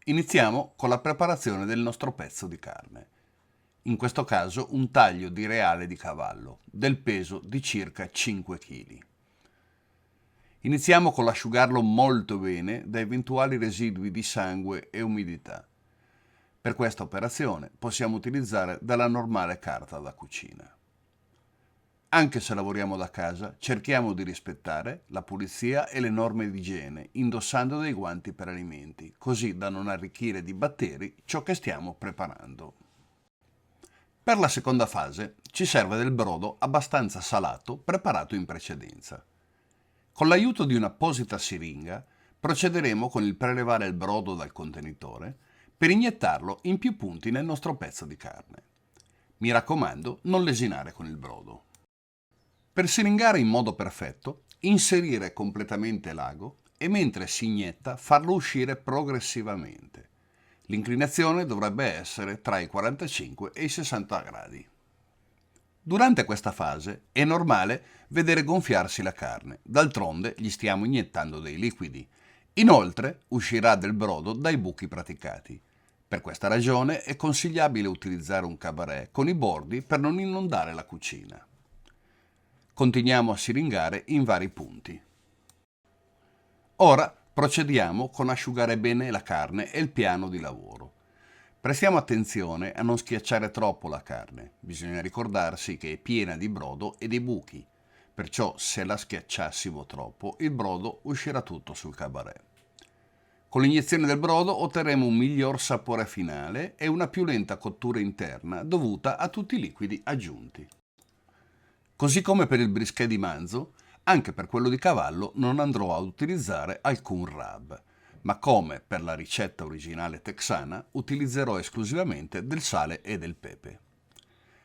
Iniziamo con la preparazione del nostro pezzo di carne. In questo caso un taglio di reale di cavallo, del peso di circa 5 kg. Iniziamo con l'asciugarlo molto bene da eventuali residui di sangue e umidità. Per questa operazione possiamo utilizzare della normale carta da cucina. Anche se lavoriamo da casa, cerchiamo di rispettare la pulizia e le norme di igiene, indossando dei guanti per alimenti, così da non arricchire di batteri ciò che stiamo preparando. Per la seconda fase ci serve del brodo abbastanza salato preparato in precedenza. Con l'aiuto di un'apposita siringa procederemo con il prelevare il brodo dal contenitore per iniettarlo in più punti nel nostro pezzo di carne. Mi raccomando, non lesinare con il brodo. Per siringare in modo perfetto, inserire completamente l'ago e mentre si inietta farlo uscire progressivamente. L'inclinazione dovrebbe essere tra i 45 e i 60 gradi. Durante questa fase è normale vedere gonfiarsi la carne, d'altronde gli stiamo iniettando dei liquidi. Inoltre uscirà del brodo dai buchi praticati. Per questa ragione è consigliabile utilizzare un cabaret con i bordi per non inondare la cucina. Continuiamo a siringare in vari punti. Ora procediamo con asciugare bene la carne e il piano di lavoro. Prestiamo attenzione a non schiacciare troppo la carne, bisogna ricordarsi che è piena di brodo e di buchi, perciò se la schiacciassimo troppo il brodo uscirà tutto sul cabaret. Con l'iniezione del brodo otterremo un miglior sapore finale e una più lenta cottura interna dovuta a tutti i liquidi aggiunti. Così come per il brisket di manzo, anche per quello di cavallo non andrò ad utilizzare alcun rub, ma come per la ricetta originale texana utilizzerò esclusivamente del sale e del pepe.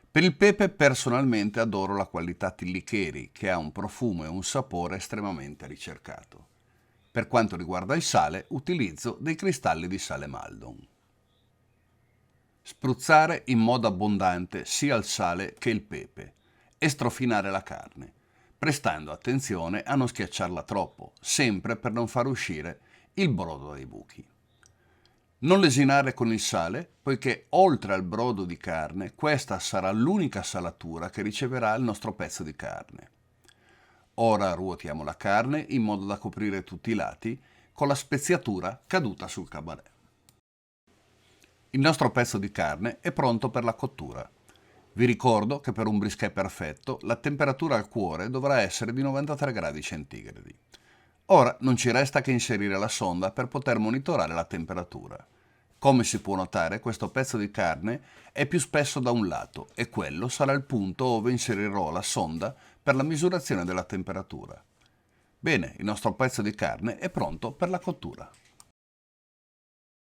Per il pepe personalmente adoro la qualità Tillicheri, che ha un profumo e un sapore estremamente ricercato. Per quanto riguarda il sale, utilizzo dei cristalli di sale Maldon. Spruzzare in modo abbondante sia il sale che il pepe e strofinare la carne, prestando attenzione a non schiacciarla troppo, sempre per non far uscire il brodo dai buchi. Non lesinare con il sale, poiché oltre al brodo di carne, questa sarà l'unica salatura che riceverà il nostro pezzo di carne. Ora ruotiamo la carne in modo da coprire tutti i lati con la speziatura caduta sul cabaret. Il nostro pezzo di carne è pronto per la cottura. Vi ricordo che per un brisket perfetto la temperatura al cuore dovrà essere di 93 gradi centigradi. Ora non ci resta che inserire la sonda per poter monitorare la temperatura. Come si può notare, questo pezzo di carne è più spesso da un lato e quello sarà il punto dove inserirò la sonda per la misurazione della temperatura. Bene, il nostro pezzo di carne è pronto per la cottura.